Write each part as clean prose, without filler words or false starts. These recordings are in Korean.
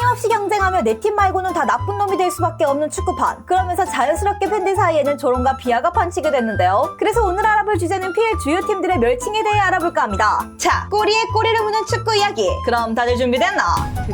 끊임없이 경쟁하며 내 팀 말고는 다 나쁜 놈이 될 수밖에 없는 축구판. 그러면서 자연스럽게 팬들 사이에는 조롱과 비하가 판치게 됐는데요. 그래서 오늘 알아볼 주제는 PL 주요 팀들의 멸칭에 대해 알아볼까 합니다. 자, 꼬리에 꼬리를 무는 축구 이야기. 그럼 다들 준비됐나?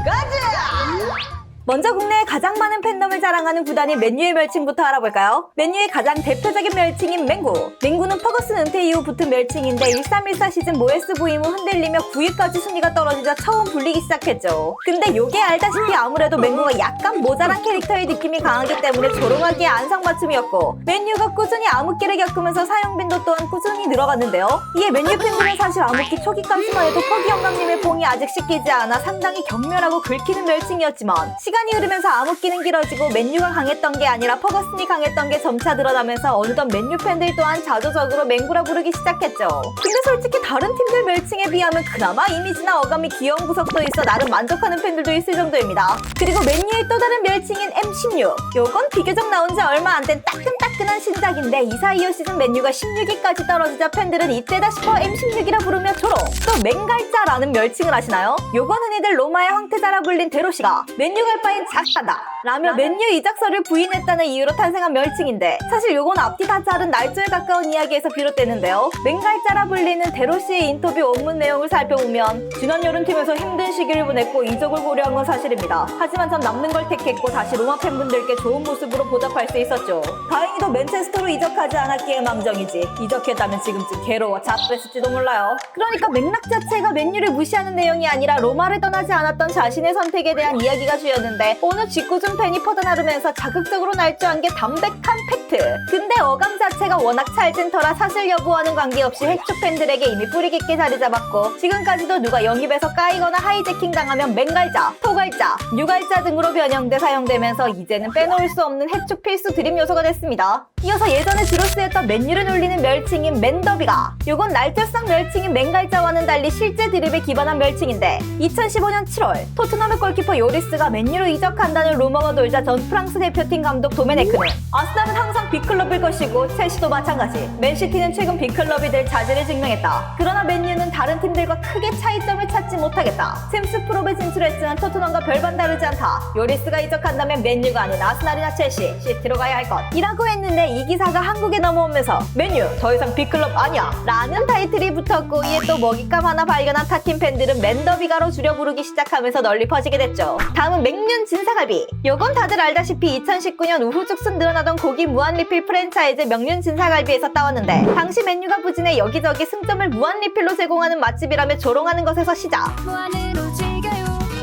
가자! 먼저 국내에 가장 많은 팬덤을 자랑하는 구단인 맨유의 멸칭부터 알아볼까요? 맨유의 가장 대표적인 멸칭인 맹구. 맹구는 퍼거슨 은퇴 이후 붙은 멸칭인데 1314 시즌 모에스 부임 후 흔들리며 9위까지 순위가 떨어지자 처음 불리기 시작했죠. 근데 요게 알다시피 아무래도 맹구가 약간 모자란 캐릭터의 느낌이 강하기 때문에 조롱하기에 안성맞춤이었고, 맨유가 꾸준히 암흑기를 겪으면서 사용빈도 또한 꾸준히 늘어갔는데요. 이에 맨유 팬들은 사실 암흑기 초기까지만 해도 퍼기 영감님의 봉이 아직 씻기지 않아 상당히 격렬하고 긁히는 멸칭이었지만 시간이 흐르면서 암흑기는 길어지고 맨유가 강했던 게 아니라 퍼거슨이 강했던 게 점차 드러나면서 어느덧 맨유 팬들 또한 자조적으로 맹구라 부르기 시작했죠. 근데 솔직히 다른 팀들 멸칭에 비하면 그나마 이미지나 어감이 귀여운 구석도 있어 나름 만족하는 팬들도 있을 정도입니다. 그리고 맨유의 또 다른 멸칭인 M16. 요건 비교적 나온 지 얼마 안 된 따끈따끈한 신작인데 이사 이어 시즌 맨유가 16위까지 떨어지자 팬들은 이때다 싶어 M16이라 부르며 조롱. 또 맹갈자라는 멸칭을 아시나요? 요건 흔히들 로마의 황태자라 불린 데로시가 맨유 갈 바엔 작다다 라며 맨유 이적설을 부인했다는 이유로 탄생한 멸칭인데, 사실 요건 앞뒤 다 자른 날조에 가까운 이야기에서 비롯되는데요. 맹갈자라 불리는 데로시의 인터뷰 원문 내용을 살펴보면 지난 여름 팀에서 힘든 시기를 보냈고 이적을 고려한 건 사실입니다. 하지만 전 남는 걸 택했고 다시 로마 팬분들께 좋은 모습으로 보답할 수 있었죠. 다행히도 맨체스터로 이적하지 않았기에 망정이지 이적했다면 지금쯤 괴로워 잡혔을지도 몰라요. 그러니까 맥락 자체가 맨유를 무시하는 내용이 아니라 로마를 떠나지 않았던 자신의 선택에 대한 이야기가 주였는데, 어느 짓궂은 팬이 퍼져나르면서 자극적으로 날조한 게 담백한 팩트. 근데 어감 자체가 워낙 찰진 터라 사실 여부와는 관계없이 핵축 팬들에게 이미 뿌리 깊게 자리 잡았고, 지금까지도 누가 영입에서 까이거나 하이제킹 당하면 맹갈자, 토갈자, 뉴갈자 등으로 변형돼 사용되면서 이제는 빼놓을 수 없는 핵축 필수 드림 요소가 됐습니다. 이어서 예전에 주로 쓰였던 맨유를 놀리는 멸칭인 맨더비가, 요건 날조성 멸칭인 맹갈자와는 달리 실제 드립에 기반한 멸칭인데, 2015년 7월 토트넘의 골키퍼 요리스가 맨유로 이적한다는 루머가 돌자 전 프랑스 대표팀 감독 도메네크는 아스날은 항상 빅클럽일 것이고 첼시도 마찬가지, 맨시티는 최근 빅클럽이 될 자질을 증명했다. 그러나 맨유는 다른 팀들과 크게 차이점을 찾지 못하겠다. 챔스 프로에 진출했지만 토트넘과 별반 다르지 않다. 요리스가 이적한다면 맨유가 아닌 아스날이나 첼시, 시티로 가야 할 것 이라고 했는데, 이 기사가 한국에 넘어오면서 맨유 더 이상 빅클럽 아니야 라는 타이틀이 붙었고, 이에 또 먹잇감 하나 발견한 타팀 팬들은 맨더비가로 줄여 부르기 시작하면서 널리 퍼지게 됐죠. 다음은 맥륜 진사갈비. 요건 다들 알다시피 2019년 우후죽순 늘어나던 고기 무한리필 프랜차이즈 명륜 진사갈비에서 따왔는데, 당시 맨유가 부진해 여기저기 승점을 무한리필로 제공하는 맛집이라며 조롱하는 것에서 시작.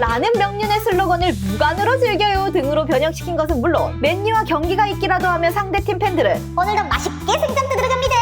라는 명륜의 슬로건을 무간으로 즐겨요 등으로 변형시킨 것은 물론 맨유와 경기가 있기라도 하며 상대팀 팬들은 오늘도 맛있게 생선 뜯으러 갑니다.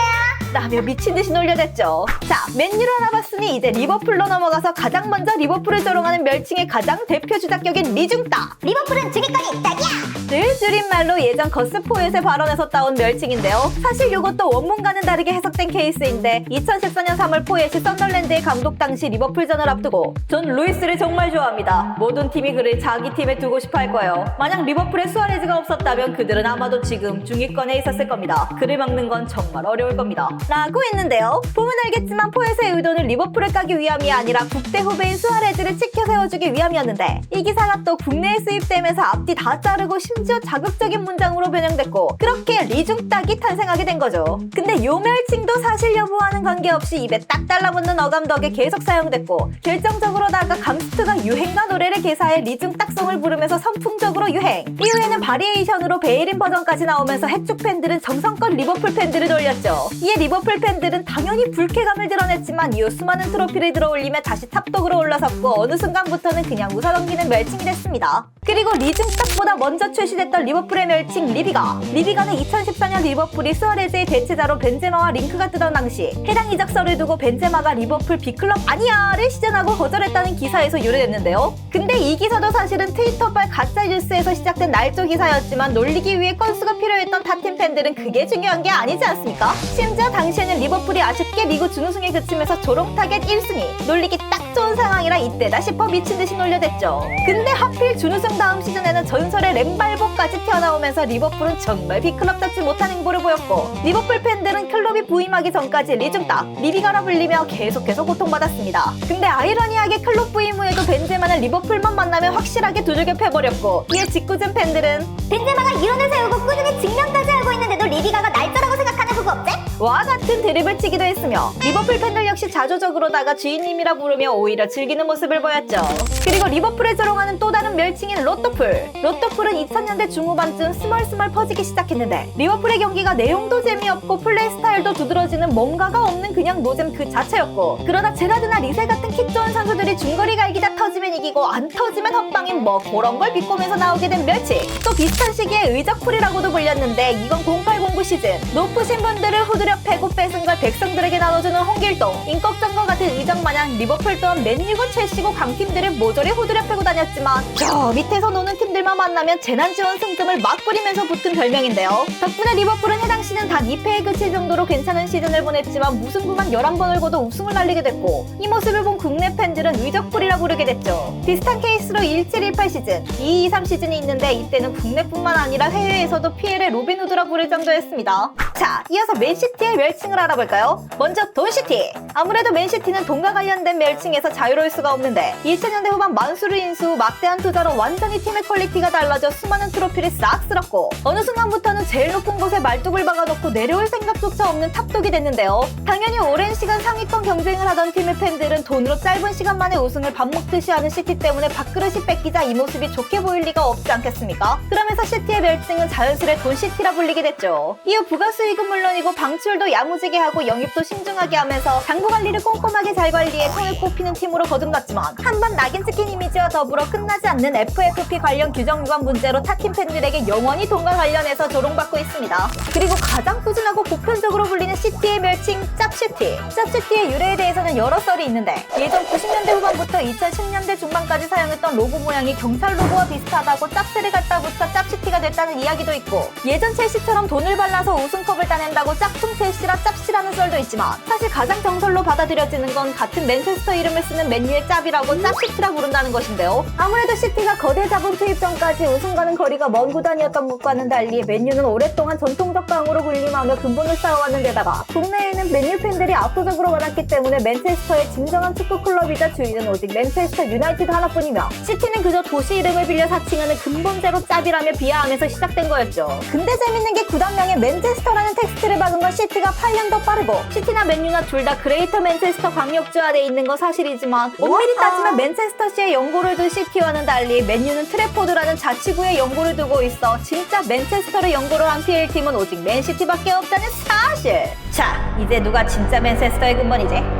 라며 미친듯이 놀려댔죠. 자, 맨유를 알아봤으니 이제 리버풀로 넘어가서 가장 먼저 리버풀을 조롱하는 멸칭의 가장 대표 주작격인 리중따, 리버풀은 중위권이 딱이야. 늘 줄임말로 예전 거스 포엣의 발언에서 따온 멸칭인데요. 사실 이것도 원문과는 다르게 해석된 케이스인데, 2014년 3월 포엣이 썬더랜드의 감독 당시 리버풀전을 앞두고 전 루이스를 정말 좋아합니다. 모든 팀이 그를 자기 팀에 두고 싶어 할 거예요. 만약 리버풀에 수아레즈가 없었다면 그들은 아마도 지금 중위권에 있었을 겁니다. 그를 막는 건 정말 어려울 겁니다. 라고 했는데요. 보면 알겠지만 포엣의 의도는 리버풀을 까기 위함이 아니라 국대 후배인 수아레즈를 치켜 세워주기 위함이었는데, 이 기사가 또 국내에 수입되면서 앞뒤 다 자르고 심지어 자극적인 문장으로 변형됐고, 그렇게 리중딱이 탄생하게 된 거죠. 근데 요 멸칭도 사실 여부와는 관계없이 입에 딱 달라붙는 어감 덕에 계속 사용됐고, 결정적으로 다가 감스트가 유행가 노래를 개사해 리중딱송을 부르면서 선풍적으로 유행. 이후에는 바리에이션으로 베이린 버전까지 나오면서 핵축 팬들은 정성껏 리버풀 팬들을 놀렸죠. 이에 리버풀 팬들은 당연히 불쾌감을 드러냈지만 이후 수많은 트로피를 들어올리며 다시 탑독으로 올라섰고, 어느 순간부터는 그냥 웃어넘기는 멸칭이 됐습니다. 그리고 리중딱보다 먼저 출시됐던 리버풀의 멸칭 리비가는 2014년 리버풀이 수아레즈의 대체자로 벤제마와 링크가 뜨던 당시 해당 이적설을 두고 벤제마가 리버풀 B클럽 아니야를 시전하고 거절했다는 기사에서 유래됐는데요. 근데 이 기사도 사실은 트위터발 가짜 뉴스에서 시작된 날조 기사였지만 놀리기 위해 건수가 필요했던 타팀 팬들은 그게 중요한 게 아니지 않습니까? 심지어 당시에는 리버풀이 아쉽게 리그 준우승에 그치면서 조롱 타겟 1순위, 놀리기 딱 좋은 상황이라 이때다 싶어 미친듯이 놀려댔죠. 근데 하필 준우승 다음 시즌에는 전설의 램발보까지 튀어나오면서 리버풀은 정말 B클럽답지 못한 행보를 보였고, 리버풀 팬들은 클럽이 부임하기 전까지 리중딱, 리비가라 불리며 계속해서 고통받았습니다. 근데 아이러니하게 클럽 부임 후에도 벤제마는 리버풀만 만나면 확실하게 두들겨 패버렸고, 이에 직구준 팬들은 벤제마가 이론을 세우고 꾸준히 증명까지 하고 있는데도 리비가가 날짜라고 생각하는 그거 없지? 와 같은 드립을 치기도 했으며, 리버풀 팬들 역시 자조적으로다가 주인님이라 부르며 오히려 즐기는 모습을 보였죠. 그리고 리버풀에 조롱하는 또 다른 멸칭인 로또풀. 로또풀은 2000년대 중후반쯤 스멀스멀 퍼지기 시작했는데, 리버풀의 경기가 내용도 재미없고 플레이 스타일도 두드러지는 뭔가가 없는 그냥 노잼 그 자체였고, 그러다 제라드나 리세 같은 킥 좋은 선수들이 중거리 갈기다 터지면 이기고 안 터지면 헛방인 뭐 그런 걸 비꼬면서 나오게 된 멸칭. 또 비슷한 시기에 의적풀이라고도 불렸는데, 이건 0809 시즌 높으신 분들을 후드려 패고 뺏은 걸 백성들에게 나눠주는 홍길동, 임꺽정과 같은 의적 마냥 리버풀 또한 맨유고 첼시고 강팀들을 모조리 후드려 패고 다녔지만, 저 밑에서 노는 팀들만 만나면 재난지원 승금을 막 뿌리면서 붙은 별명인데요. 덕분에 리버풀은 해당 시즌 단 2패에 그칠 정도로 괜찮은 시즌을 보냈지만 무승부만 11번을 거둬 우승을 날리게 됐고, 이 모습을 본 국내 팬들은 의적풀이라 부르게 됐죠. 비슷한 케이스로 1718 시즌, 2223 시즌이 있는데, 이때는 국내뿐만 아니라 해외에서도 피엘의 로빈후드라 부를 정도였습니다. 자, 이어서 맨시티의 멸칭을 알아볼까요? 먼저 돈시티. 아무래도 맨시티는 돈과 관련된 멸칭에서 자유로울 수가 없는데, 2000년대 후반 만수르 인수 막대한 투자로 완전히 팀의 퀄리티가 달라져 수많은 트로피를 싹 쓸었고, 어느 순간부터는 제일 높은 곳에 말뚝을 박아놓고 내려올 생각조차 없는 탑독이 됐는데요. 당연히 오랜 시간 상위권 경쟁을 하던 팀의 팬들은 돈으로 짧은 시간 만에 우승을 밥 먹듯이 하는 시티 때문에 밥그릇이 뺏기자 이 모습이 좋게 보일 리가 없지 않겠습니까? 그러면서 시티의 멸칭은 자연스레 돈시티라 불리게 됐죠. 이후 부가수익은 물론이고 방출도 야무지게 하고 영입도 신중하게 하면서 당구관리를 꼼꼼하게 잘 관리해 손을 꼽히는 팀으로 거듭났지만, 한번 낙인 찍힌 이미지와 더불어 끝나지 않는 FFP 관련 규정 위반 문제로 타팀 팬들에게 영원히 돈과 관련해서 조롱받고 있습니다. 그리고 가장 꾸준하고 보편적으로 불리는 시티의 멸칭 짭시티. 짭시티의 유래에 대해서는 여러 썰이 있는데, 예전 90년대 후반부터 2010년대 중반까지 사용했던 로고 모양이 경찰 로고와 비슷하다고 짭새를 갖다 붙여 짭시티가 됐다는 이야기도 있고, 예전 첼시처럼 돈을 발라서 우승컵을 따낸다고 짝퉁 첼시라 짭시라는 썰도 있지만, 사실 가장 정설로 받아들여지는 건 같은 맨체스터 이름을 쓰는 맨유의 짭이라고 짭시티라 부른다는 것인데요. 아무래도 시티가 거대 자본 투입 전까지 우승과는 거리가 먼 구단이었던 것과는 달리, 맨유는 오랫동안 전통적 강으로 군림하며 근본을 쌓아왔는 데다가 국내에는 맨유 팬들이 압도적으로 많았기 때문에 맨체스터의 진정한 축구 클럽이자 주인은 오직 맨체스터 유나이티드 하나뿐이며, 시티는 그저 도시 이름을 빌려 사칭하는 근본제로 짭이라며 비하하면서 시작된 거였죠. 근데 재밌는 게 구단명에 맨체스터라는 텍스트를 박은 건 시티가 8년 더 빠르고, 시티나 맨유나 둘 다 그레이터 맨체스터 광역주 안에 있는 건 사실이지만, 엄밀히 따지면 맨체스터시의 연고를 둔 시티와는 달리 맨유는 트래포드라는 자치구에 연고를 두고 있어 진짜 맨체스터를 연고로 한 PL팀은 오직 맨시티밖에 없다는 사실. 자, 이제 누가 진짜 맨체스터의 근본이지?